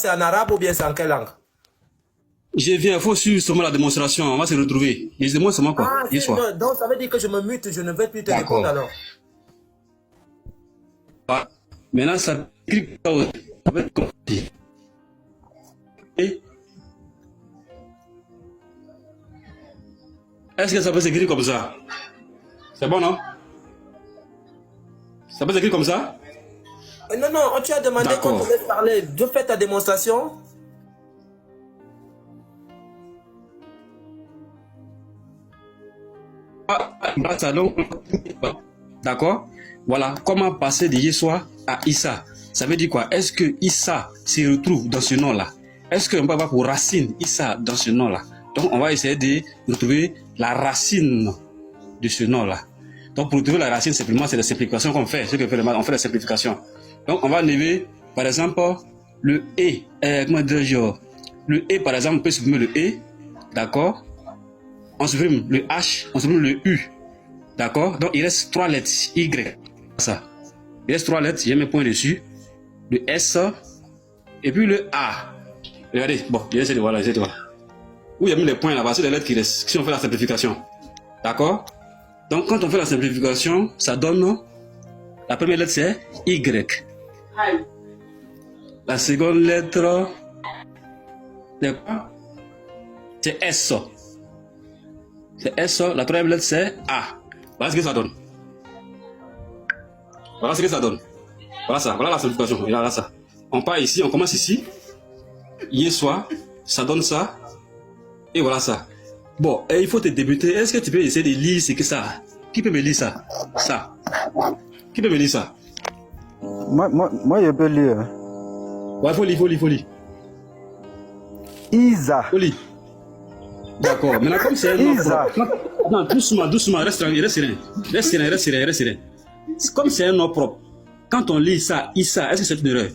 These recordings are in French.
c'est en arabe ou bien c'est en quelle langue? Je viens, il faut suivre seulement la démonstration, on va se retrouver. Je demande seulement quoi, Ah, non, donc ça veut dire que je me mute, je ne vais plus te répondre alors. Ah, maintenant, ça écrit ça va être compris. Est-ce que ça peut s'écrire comme ça? C'est bon, non? Ça peut s'écrire comme ça? Non, non, tu as demandé qu'on te laisse parler. Je fais ta démonstration. D'accord? Voilà, comment passer de Yeshua à Issa? Ça veut dire quoi? Est-ce que Issa se retrouve dans ce nom-là? Est-ce qu'on va avoir pour racine Issa dans ce nom-là? Donc, on va essayer de retrouver la racine de ce nom-là. Donc, pour retrouver la racine, simplement, c'est la simplification qu'on fait. Ce que fait le mal, on fait la simplification. Donc, on va enlever, par exemple, le E. Comment dire, le E, par exemple, on peut supprimer le E. D'accord? On supprime le H, on supprime le U. D'accord? Donc, il reste 3 lettres. Y. Ça. Il reste 3 lettres. J'ai mes points dessus. Le S. Et puis le A. Regardez. Bon, j'essaie de voir là. J'essaie de voir. Où il y a mis les points là-bas, c'est les lettres qui restent. Si on fait la simplification. D'accord? Donc, quand on fait la simplification, ça donne. La première lettre, c'est Y. La seconde lettre, c'est quoi? C'est S. C'est S. La troisième lettre, c'est A. Voilà ce que ça donne. Voilà ce que ça donne. Voilà ça. Voilà la simplification. Voilà ça. On part ici, on commence ici. Yeshua, ça donne ça. Et voilà ça. Bon, et il faut te débuter. Est-ce que tu peux essayer de lire ce que ça? Qui peut me lire ça? Ça. Qui peut me lire ça? Moi, je peux lire. Ouais, faut lire. Isa. Faut lire. D'accord. Maintenant, comme c'est un nom propre. Non, doucement, reste serein. Comme c'est un nom propre, quand on lit ça, Issa, est-ce que c'est une erreur?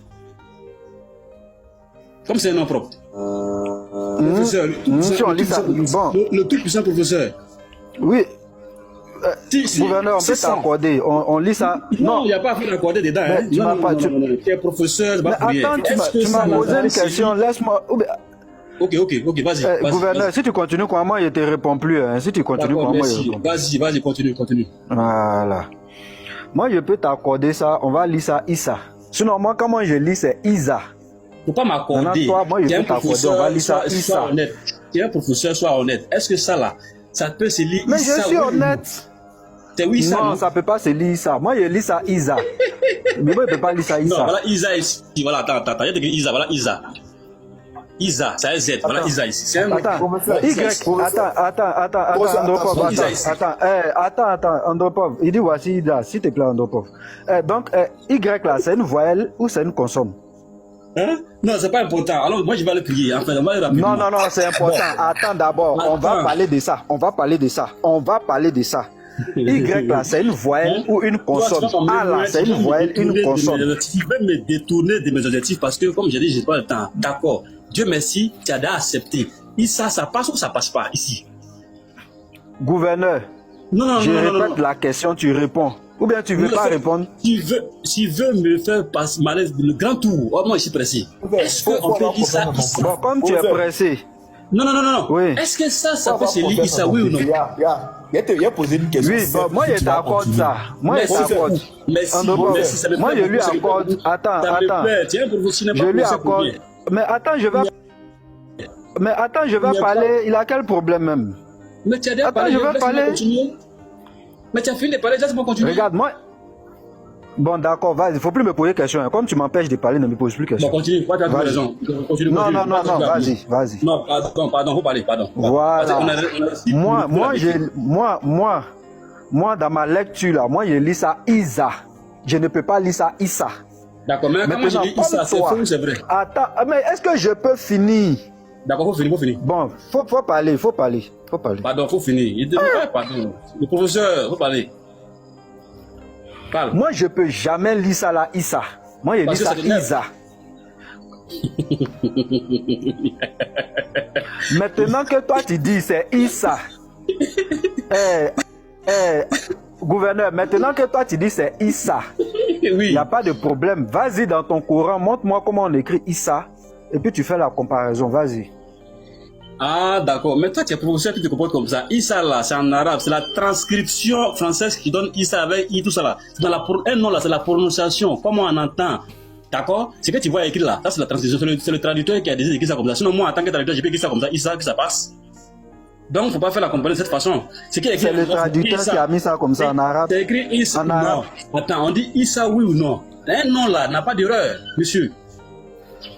Comme c'est un nom propre. Professeur, le tout puissant professeur. Oui. Si, gouverneur, on peut t'accorder. On lit ça. Non, il n'y a pas à faire d'accorder dedans. Hein. Non. Tu es professeur, c'est pas pour rien. Attends, tu m'as posé une question. Laisse-moi. Ok, vas-y. Gouverneur, si tu continues comme moi, je ne te réponds plus. Hein. Si tu continues comme moi, je réponds. Vas-y, continue. Voilà. Moi, je peux t'accorder ça. On va lire ça, Issa. Sinon, moi, comment je lis, c'est Isa. Il ne faut pas m'accorder. Toi, moi, je peux t'accorder. On va lire ça, Issa. Tu es un professeur, sois honnête. Est-ce que ça, là, ça peut se lire Issa? Mais je suis honnête. C'est oui, ça. Non, ça ne peut pas se lire ça. Moi, je lis ça, Isa. Mais moi, je ne peux pas lire ça, Issa. Non, voilà Isa ici. Voilà, attends. Il y a écrit Isa, voilà Isa. Isa, ça est Z. Voilà Isa ici. C'est un Y. Attends, Andropov. Il dit voici Ida, s'il te plaît, Andropov. Donc, Y là, c'est une voyelle ou c'est une consonne? Hein? Non, c'est pas important. Alors, moi, je vais le crier. Enfin, on va le rapidement. Non, c'est important. Attends d'abord. On va parler de ça. Y là, c'est une voyelle ou une consonne. A là, c'est une voyelle, une consonne. Tu veux me détourner de mes objectifs parce que, comme j'ai dit, j'ai pas le temps. D'accord. Dieu merci, tu as déjà accepté. Issa, ça passe ou ça passe pas ici? Gouverneur, je répète la question, tu réponds. Ou bien tu veux pas répondre? Tu veux me faire passer le grand tour. Oh, moi, je suis pressé. Est-ce qu'on peut dire ça ici? Bon, comme tu es pressé. Non. Oui. Est-ce que ça peut se lire Issa, oui ou non? Il a posé une question. Oui, bon, moi je t'accorde ça. Merci, moi je lui accorde. Attends. Je lui accorde. Mais attends, je vais parler. Il a quel problème même? Mais tu as déjà parlé, je vais parler. Mais tu as fini de parler, laisse-moi continuer. Regarde, moi. Bon, d'accord, vas-y, il ne faut plus me poser question. Comme tu m'empêches de parler, ne me pose plus de questions. Bon, continue, tu as raison. Non, vas-y. Non, pardon, faut parler, pardon. Voilà. Moi, dans ma lecture, là, moi, je lis ça Isa. Je ne peux pas lire ça Issa. D'accord, mais comment je lis Issa, c'est faux ou c'est vrai? Attends, mais est-ce que je peux finir? D'accord, faut finir. Bon, faut parler. Pardon, faut finir. Il dit, pardon. Le professeur, faut parler. Parle. Moi, je peux jamais lire ça là, Issa. Moi, je lis ça Isa. Maintenant que toi, tu dis c'est Issa. Gouverneur, maintenant que toi, tu dis c'est Issa. Il n'y a pas de problème. Vas-y dans ton courant, montre-moi comment on écrit Issa. et puis tu fais la comparaison, vas-y. Ah, d'accord. Mais toi, tu es professeur qui te comporte comme ça. Issa, là, c'est en arabe. C'est la transcription française qui donne Issa avec I, tout ça, là. C'est dans un nom, là, c'est la prononciation. Comment on entend. D'accord? Ce que tu vois écrit là, ça, c'est la transcription. C'est le traducteur qui a décidé d'écrire ça comme ça. Sinon, moi, en tant que traducteur, j'ai pas écrit ça comme ça. Issa, que ça passe. Donc, il ne faut pas faire la comparaison de cette façon. C'est le traducteur qui a mis ça comme ça en arabe. C'est écrit Issa. Non. Attends, on dit Issa, oui ou non? Un nom là n'a pas d'erreur, monsieur.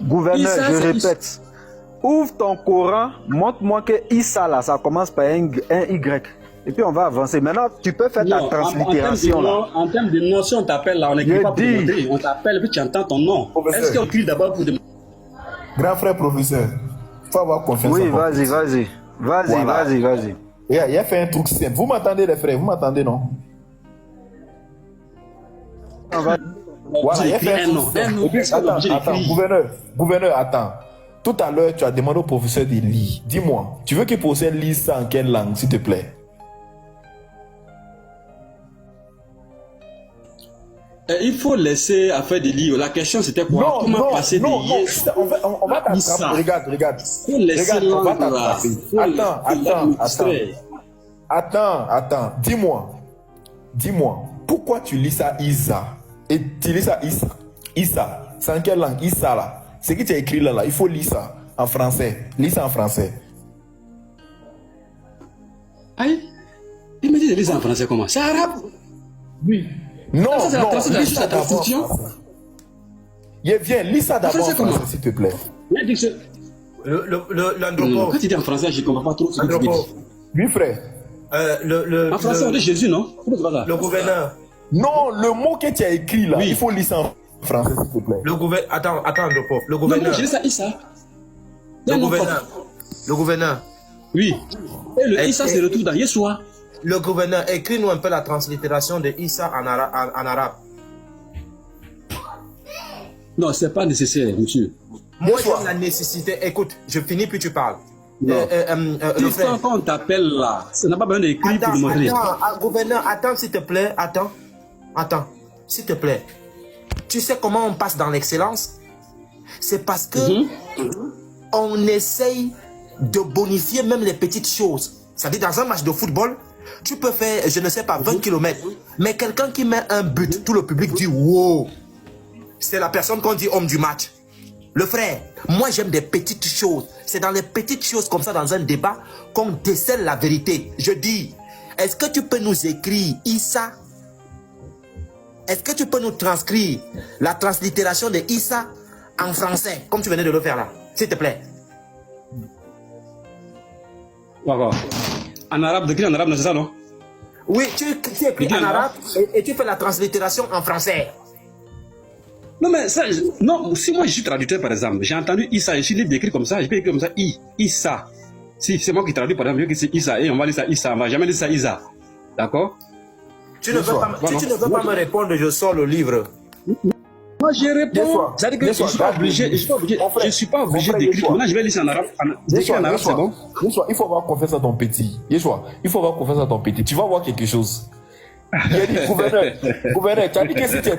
Gouverneur, Issa, je répète. Ouvre ton Coran, montre-moi que Issa là, ça commence par un Y. Et puis on va avancer. Maintenant, tu peux faire ta translittération là. En termes de nom, si on t'appelle là, on n'écrit pas pour demander. On t'appelle et puis tu entends ton nom. Est-ce qu'on crie d'abord pour demander? Grand frère professeur, il faut avoir confiance. Oui, vas-y. Vas-y. Il a fait un truc simple. Vous m'entendez les frères? Vous m'entendez, non? Voilà, il a fait un truc simple. Attends, gouverneur, attends. Tout à l'heure, tu as demandé au professeur de lire. Dis-moi, tu veux que le professeur lise ça en quelle langue, s'il te plaît? Il faut laisser affaire de lire. La question c'était quoi? Comment passer de lire? On va t'attraper. Regarde. On va t'attraper. Attends. Dis-moi. Pourquoi tu lis ça Issa? Et tu lis ça Issa. C'est en quelle langue? Issa là. Ce que tu as écrit là, il faut lire ça en français. Lis ça en français. Aïe. Il me dit de lire ça en français comment? C'est arabe? Oui. Non, lis ça d'abord. Viens, lis ça d'abord en français, s'il te plaît. Quand tu dis en français, je ne comprends pas trop ce que tu dis. Oui, frère. En français, on dit Jésus, non? Le gouverneur. Non, le mot que tu as écrit là, il faut lire ça en français, s'il te plaît. Le gouverneur. Attends, le pauvre. Le gouverneur. Non, je dis ça, Issa. Le gouverneur. Oui. Et le Issa se retrouve dans Yeshua. Le gouverneur, écris-nous un peu la translittération de Issa en arabe. Non, c'est pas nécessaire, monsieur. Moi, j'ai la nécessité. Écoute, je finis puis tu parles. Quand on t'appelle là, ça n'a pas besoin d'écrire pour le montrer. Gouverneur, attends s'il te plaît. Attends, s'il te plaît. Tu sais comment on passe dans l'excellence? C'est parce que on essaye de bonifier même les petites choses. C'est-à-dire dans un match de football, tu peux faire, je ne sais pas, 20 km. Mais quelqu'un qui met un but, tout le public dit wow. C'est la personne qu'on dit homme du match. Le frère, moi j'aime des petites choses. C'est dans les petites choses comme ça dans un débat qu'on décèle la vérité. Je dis, est-ce que tu peux nous écrire Issa? Est-ce que tu peux nous transcrire la translittération de Issa en français, comme tu venais de le faire là, s'il te plaît? D'accord. En arabe, d'écrire en arabe, c'est ça, non? Oui, tu écris en arabe et tu fais la translittération en français. Non, mais ça, non, si moi je suis traducteur par exemple, j'ai entendu Issa, je suis libre d'écrire comme ça, je peux écrire comme ça, Issa. Si c'est moi qui traduis par exemple, je dis que c'est Issa, et on va lire ça Issa, on va jamais lire ça Issa. D'accord? Tu ne veux pas me répondre, je sors le livre. Moi je réponds. C'est-à-dire que je ne suis pas obligé d'écrire. Maintenant je vais lire ça en arabe. D'écrire en arabe, c'est bon? Il faut avoir confiance à ton petit. Il faut avoir confiance à ton petit. Tu vas voir quelque chose. Il a dit, gouverneur, tu as dit que si tu es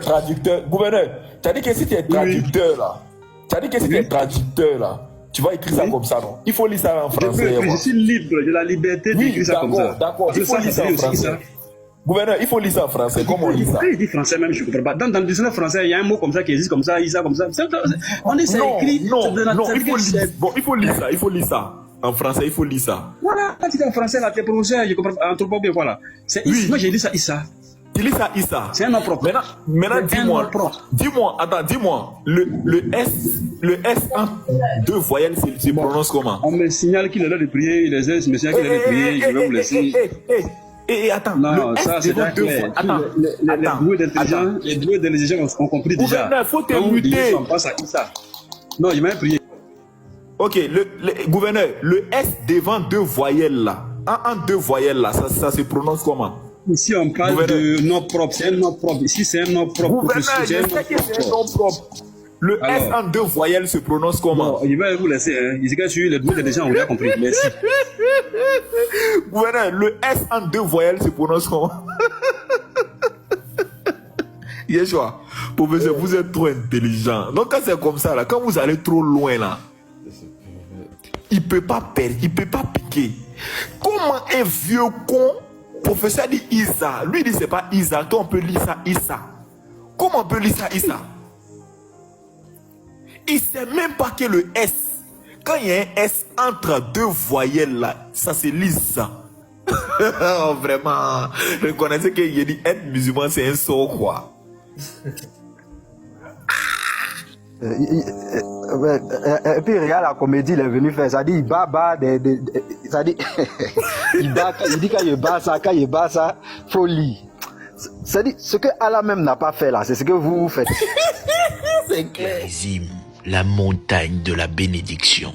traducteur, tu vas écrire ça comme ça, non? Il faut lire ça en français. Je suis libre, j'ai la liberté d'écrire ça comme ça. D'accord, il faut lire ça en français. Gouverneur, il faut lire ça en français. Comment on lit ça? Il dit français même, je ne comprends pas. Dans le dictionnaire français, il y a un mot comme ça qui existe comme ça, Issa comme ça. On essaie d'écrire. Non, il faut lire ça. En français, il faut lire ça. Voilà, quand tu es en français, là, tes prononciations, je comprends pas trop bien, voilà. C'est Issa. Moi, j'ai dit ça, Issa. Tu lis ça, Issa. C'est un nom propre. Maintenant, dis-moi, le S en deux voyelles, se prononce comment? On me signale qu'il est là de prier, les S me signale qu'il est là de prier, je vais vous laisser. Attends, non, ça c'est déjà clair. Les doués d'intelligence ont compris déjà. Gouverneur, faut te muter. On passe à Issa. Non, il m'a prié. Ok, le gouverneur, le S devant deux voyelles là, en deux voyelles là, ça se prononce comment? Ici on parle de nom propre, c'est un nom propre. Ici c'est un nom propre. Gouverneur, je sais que c'est un nom propre. Le S en deux voyelles se prononce comment? Bon, je vais vous laisser. Ici que les doués d'intelligence ont déjà compris. Merci. Gouverneur, le S en deux voyelles se prononce comment? Yeshua, Professeur, vous êtes trop intelligent. Donc quand c'est comme ça, là, quand vous allez trop loin, là, il peut pas perdre, il peut pas piquer. Comment un vieux con, professeur dit Isa, lui dit c'est pas Isa, toi on peut lire ça Isa. Comment on peut lire ça Isa? Il sait même pas que le S, quand il y a un S entre deux voyelles là, ça se lit ça. Oh, vraiment, reconnaissez qu'il dit être musulman c'est un sort quoi. Et puis regarde la comédie, il est venu faire, ça dit il bat, ça dit il dit quand il bat ça, folie. Ça dit ce que Allah même n'a pas fait là, c'est ce que vous faites. La montagne de la bénédiction.